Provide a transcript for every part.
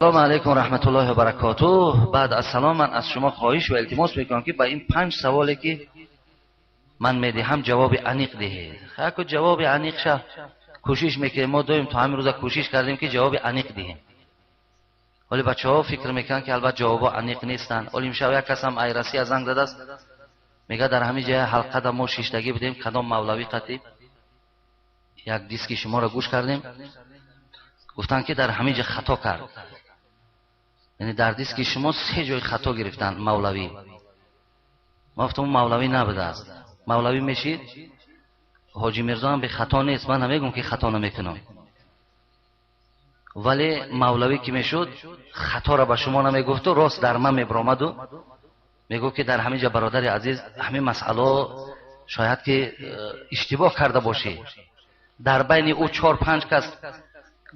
سلام علیکم رحمت الله و برکاته. بعد از سلام من از شما خواهش و التماس میکنم که با این 5 سوالی که من میدهم جواب عمیق دهید. خاک جواب عمیق شه کوشش میکنیم، ما دویم تا همین روزا کوشش کردیم که جواب عمیق دهیم، ولی بچه‌ها فکر میکنن که البته جواب عمیق نیستن. ولی امشب یک کس هم ایرسی از زنگ زده است، میگه در همین جای حلقه دا ما شیشتگی بدیم کدام مولوی خطیب یک دیسک شما را گوش کردیم، گفتن که در همین جا خطا کرد، یعنی در دیسک شما 3 جای خطا گرفتن مولوی. ما گفتم مولوی نبوده است، مولوی میشید حاجی میرزا هم به خطا نیست، من نمیگم که خطا نمیکنم، ولی مولوی که میشد خطا را به شما نمیگفت و راست در من میبرامد و میگو که در همین جا برادر عزیز همین مسئله شاید که اشتباه کرده باشی، در بین او 4-5 کس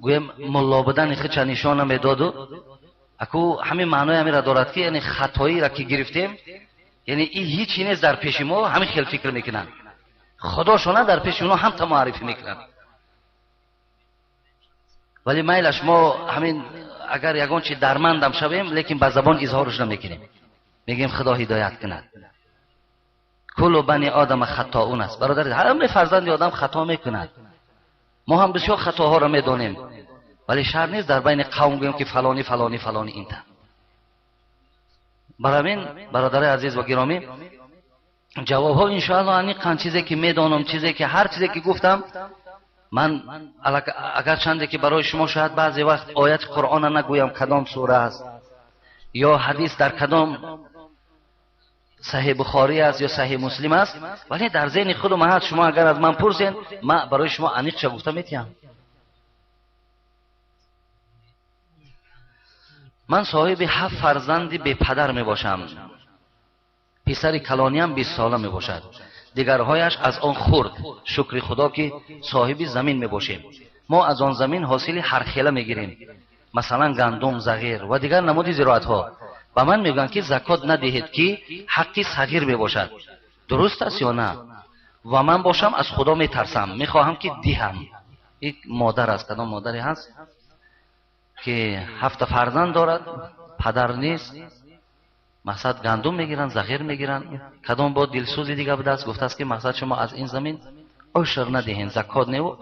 گویم ملا بودن خود چه نشانه میداد و اکو همین معنای همین را دارد که یعنی خطایی را که گرفتیم، یعنی این هیچی نیست در پیش ما، همین خیلی فکر میکنن خدا شونه در پیش اونا هم تا معرفی میکنن. ولی میلش ما همین اگر یگان چی درمندم شویم لیکن با زبان اظهارش نمیکنیم، میگیم خدا هدایت کند. کل بنی آدم خطاون است برادر، همه فرزند آدم خطا میکنند، ما هم بسیار خطاها را میدونیم، ولی شر نیست در بین قوم بگیم که فلانی فلانی فلانی اینتا. برای همین برادر عزیز و گرامی جواب ها انشاءالله انیقا چیزی که میدانم، چیزی که هر چیزی که گفتم من اگر چنده که برای شما شاید بعضی وقت آیت قرآن نگویم کدام سوره است یا حدیث در کدام صحیح بخاری است یا صحیح مسلم است، ولی در ذهن خود و شما اگر از من پرسین من برای شما انیق چه گفته میتونم. من صاحب 7 فرزندی به پدر می باشم، پسر کلانی هم 20 ساله می باشد، دیگرهایش از آن خورد. شکر خدا که صاحب زمین می باشیم، ما از آن زمین حاصل هر خیله می گیریم، مثلا گندم، زغیر و دیگر نمودی زراعت ها. و من میگن که زکات ندهید که حقی صغیر می باشد، درست است یا نه؟ و من باشم از خدا می ترسم، می خواهم که دهم. یک مادر است، کدام مادری هست که 7 فرزند دارد، پدر نیست، مقصد گندم میگیرن، زغیر میگیرن، کدام با دلسوزی دیگه بوده است، گفته است که مقصد شما از این زمین عشر ندهین، زکات نه و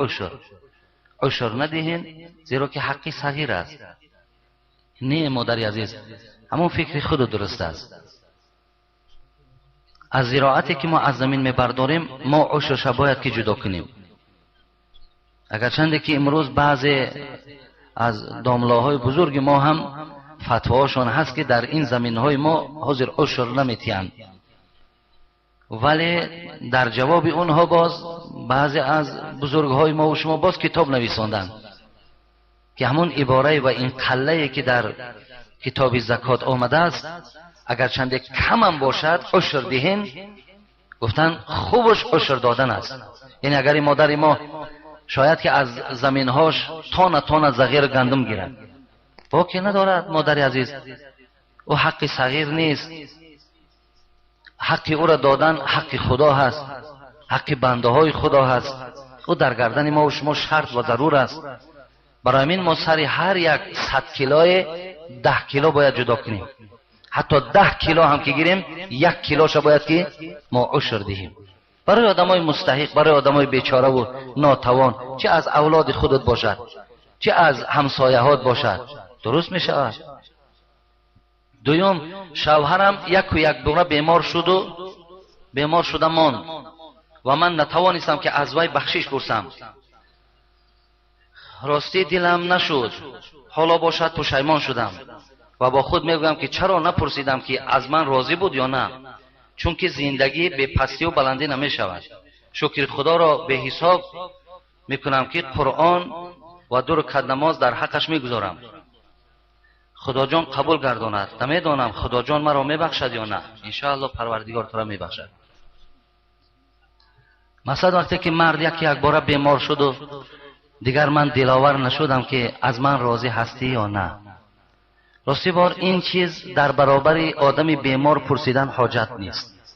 عشر ندهین، زیرا که حقی صغیر است. نه مادری عزیز، همون فکر خود درست است. از زراعتی که ما از زمین میبرداریم ما عشرش باید که جدا کنیم. اگر چنده که امروز بعضی از داملاهای بزرگ ما هم فتواهاشون هست که در این زمینهای ما حاضر عشر نمیتیند، ولی در جواب اونها باز بعضی از بزرگهای ما و شما باز کتاب نویساندن که همون عباره و این قله که در کتاب زکات آمده است اگر چنده کم هم باشد عشر دهین، گفتن خوبش عشر دادن است. یعنی اگر این مادر ما شاید که از زمینهاش تانه زغیر گندم گیرد، باکی ندارد مادر عزیز، او حق صغیر نیست، حق او را دادن حق خدا هست، حق بنده های خدا هست، او در گردن ما و شما شرط و ضرور است. برای همین ما سر هر یک 100 کیلوی 10 کیلو باید جدا کنیم، حتی 10 کیلو هم که گیریم 1 کیلوش باید که ما عشر دهیم برای آدمای مستحق، برای آدمای بیچاره و ناتوان، چه از اولاد خودت باشد چه از همسایه‌هات باشد، درست میشه. دوم شوهرم یک دوره بیمار شد و بیمار شده ماند و من نتوانستم که از وی بخشش پرسم، راستی دلم نشد، حالا باشد پشیمان شدم و با خود میگم که چرا نپرسیدم که از من راضی بود یا نه، چون که زندگی به پستی و بلندی نمی شود. شکر خدا را به حساب میکنم که قرآن و 2 رکعت نماز در حقش میگذارم. خدا جان قبول گرداند، نمیدانم خدا جان مرا میبخشد یا نه، انشاءالله پروردگار تو را میبخشد. مثلا وقتی که مرد یک باره بیمار شد و دیگر من دلاور نشدم که از من راضی هستی یا نه. راستی بار این چیز در برابر آدم بیمار پرسیدن حاجت نیست.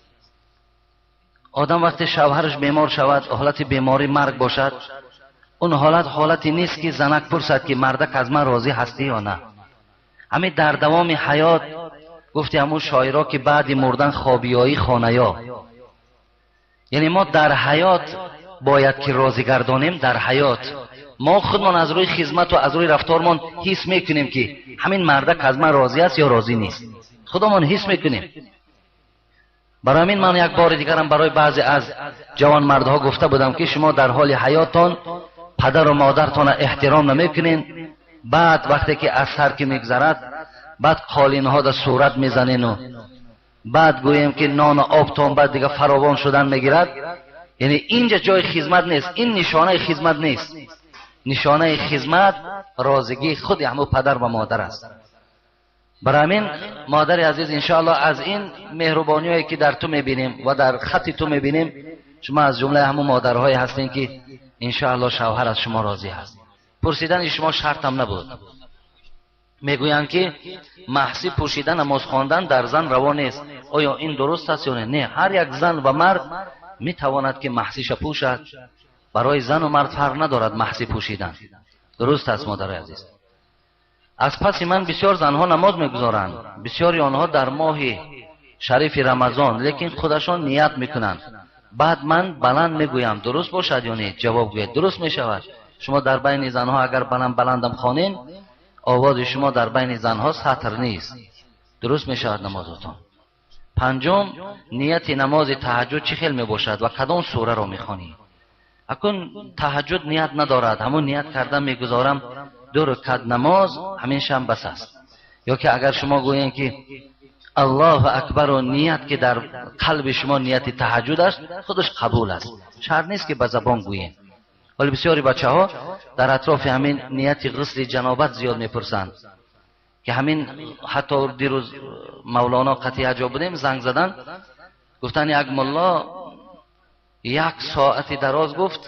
آدم وقتی شوهرش بیمار شود، حالت بیماری مرگ باشد، اون حالتی نیست که زنک پرسد که مردک از من راضی هستی یا نه. همین در دوام حیات گفتی همون شاعرها که بعد مردن خوابیایی خانه‌یا، یعنی ما در حیات باید که راضی گردانیم. در حیات ما خودمان از روی خدمت و از روی رفتارمان حس میکنیم که همین مردک از من راضی است یا راضی نیست، خودمان حس میکنیم. برای همین من یک بار دیگر هم برای بعضی از جوان مردها گفته بودم که شما در حال حیاتتان پدر و مادرتان احترام نمیکنین، بعد وقتی که از سر که میگذرد بعد قالینها در صورت میزنین و بعد گوییم که نان و آبتان بعد دیگه فراوان شدن میگیرد. یعنی اینجا جای خدمت نیست، این نشانه خدمت نیست. نشانه خدمت رازگی خود همون پدر و مادر است. برای همین مادر عزیز انشاءالله از این مهربانی‌هایی که در تو میبینیم و در خط تو میبینیم، شما از جمله همون مادرهای هستین که انشاءالله شوهر از شما راضی هست. پرسیدن شما شرط هم نبود. میگویند که محض پوشیدن نماز خواندن در زن روا نیست. آیا این درست است یا نه؟ هر یک زن و مرد میتواند که محضیش پوشد. برای زن و مرد فرق ندارد محض پوشیدن. درست است مادر عزیز. از پس من بسیار زنها نماز میگذارند، بسیاری آنها در ماه شریف رمضان، لیکن خودشان نیت میکنند. بعد من بلند میگویم درست باشد یا نه؟ جواب گوید درست میشود. شما در بین زنها اگر بلندم خوانین، آواز شما در بین زنها سطر نیست، درست میشود نمازتان. پنجم، نیت نماز تهجد چه خیل میباشد و کدام سوره را میخوانی؟ اکنون تهجد نیت ندارد، همون نیت کردن میگذارم 2 رکعت نماز همین شم بس است. یا که اگر شما گویین که الله اکبر و نیت که در قلب شما نیت تهجد است، خودش قبول است، شرط نیست که به زبان گویین. ولی بسیاری بچه ها در اطراف همین نیت غسل جنابت زیاد میپرسند که همین حتی دیروز مولانا قطعی حجاب بودیم زنگ زدن، گفتن یک ملا 1 ساعتی دراز گفت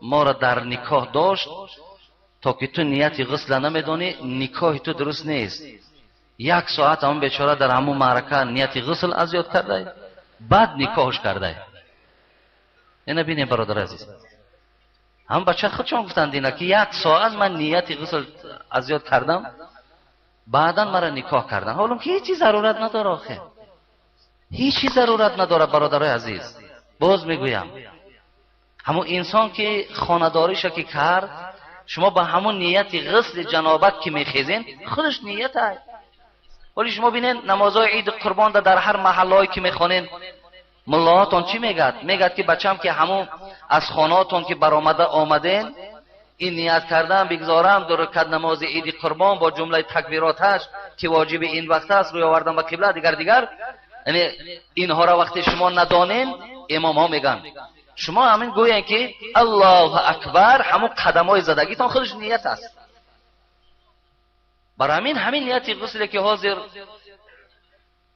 ما را در نکاح داشت تا که تو نیت غسل نمیدونی نکاح تو درست نیست. 1 ساعت هم بیچاره در همون معرکه نیت غسل از یاد کرده، بعد نکاحش کرده. اینو ببینید برادر عزیز، هم بچه خودشون گفتند اینا که 1 ساعت من نیت غسل از یاد کردم، بعدا مرا نکاح کردن. حالا که هیچی ضرورت نداره، آخه هیچی ضرورت نداره برادرای عزیز. باز میگویم همون انسان که خانه‌داریش که کرد، شما با همون نیت غسل جنابت که میخیزین خودش نیت است. ولی شما ببینید نمازهای عید قربان در هر محله‌ای که میخوانین، ملاهاتون چی میگد؟ میگد که بچم که همون از خانه‌تون که برآمده آمدین این نیت کردن بگذارم 2 رکعت نماز عید قربان با جمله تکبیراتش که واجب این وقت است، روی آوردن به قبله دیگر. یعنی اینها را وقتی شما ندانین، امام ها میگن شما همین گویین که الله اکبر، همون قدمای زدگیتان خودش نیت است. برای همین نیت غسل که حاضر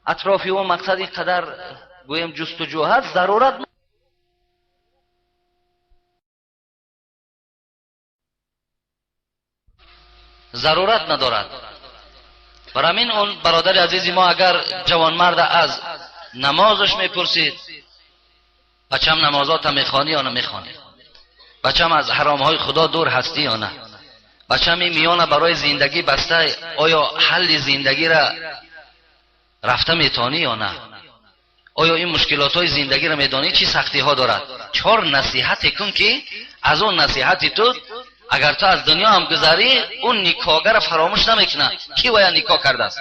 اطرافی و مقصدی قدر گویم جستجو هست، ضرورت ندارد. برای همین اون برادر عزیزی ما اگر جوان مرد از نمازش میپرسید، بچم نمازات میخوانی یا نمیخوانی؟ بچم از حرام های خدا دور هستی یا نه؟ بچم این میانه برای زندگی بسته، آیا حل زندگی را رفته میتانی یا نه؟ آیا این مشکلات های زندگی را میدانی چی سختی ها دارد؟ 4 نصیحت کن که از اون نصیحتی تو اگر تو از دنیا هم گذاری اون نکاحگر فراموش نمیکنه کی ویا نکاح کرده است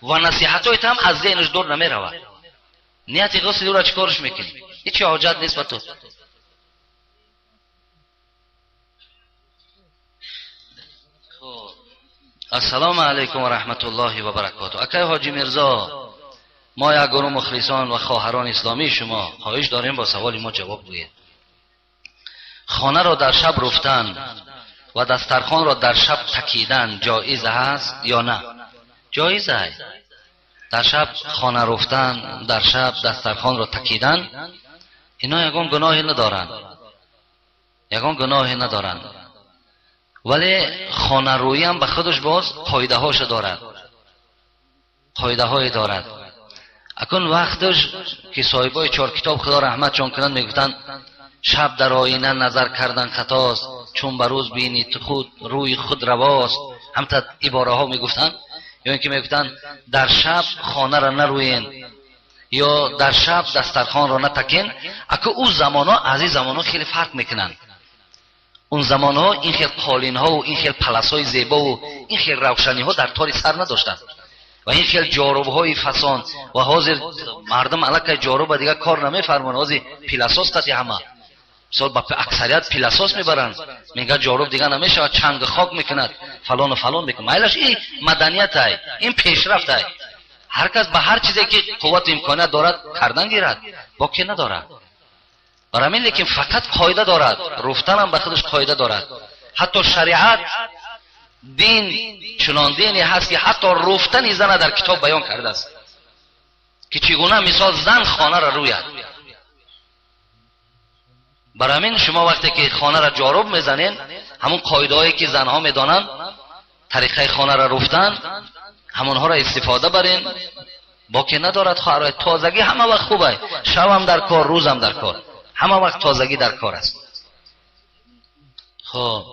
و نصیحتایت هم از ذهنش دور نمیرود. نیت غسل او را چیکارش میکنی؟ هیچ حاجت نیست به تو. السلام علیکم و رحمت الله و برکاته. اکای حاجی مرزا، ما یک گروه مخلصان و خواهران اسلامی شما خواهش داریم با سوال ما جواب گویید. خانه را در شب رفتن و دسترخوان را در شب تکیدن جایز است یا نه؟ جایز است. در شب خانه رفتن، در شب دسترخوان را تکیدن، اینا یگان گناهی ندارند، یگان گناهی ندارند. ولی خانه روی هم به خودش باز قاعده هاش دارد، قاعده های دارد. اکن وقتش که صاحبای 4 کتاب خدا رحمتشون کنند میگفتن شب در آینه نظر کردن خطاست، چون به روز بینی تو خود روی خود رواست، همتا عباره ها میگفتن. یا اینکه میگفتن در شب خانه را نروین یا در شب دسترخوان را نتکین. اگه اون زمانا از این زمانا خیلی فرق میکنن. اون زمانا این خیلی قالین ها و این خیلی پلس های زیبا و این خیلی روشنی ها در تاری سر نداشتن و این خیلی جاروب های فسان و حاضر مردم علاقه جاروب دیگه کار نمیفرمان. حاضر پلاساس کتی همه مثال با اکثریت پلاساس میبرن، میگه جاروب دیگه نمیشه، چنگ خاک میکند فلان و فلان میکنه. مایلش این مدنیت های، این پیشرفت های. هر کس به هر چیزی که قوت امکانیت دارد کردن گیرد، باکی ندارد. برای همین لیکن فقط قاعده دارد، رفتن هم به خودش قاعده دارد. حتی شریعت دین چنان دینی هست که حتی رفتن زن در کتاب بیان کرده است که چگونه مثال زن خانه را روید. برای همین شما وقتی که خانه را جاروب میزنین، همون قاعده هایی که زنها میدانند طریقه خانه را رفتن، همونها را استفاده برین. باکی ندارد. خواهرای تازگی همه وقت خوبه، شب هم در کار، روز هم در کار، همه وقت تازگی در کار است. خب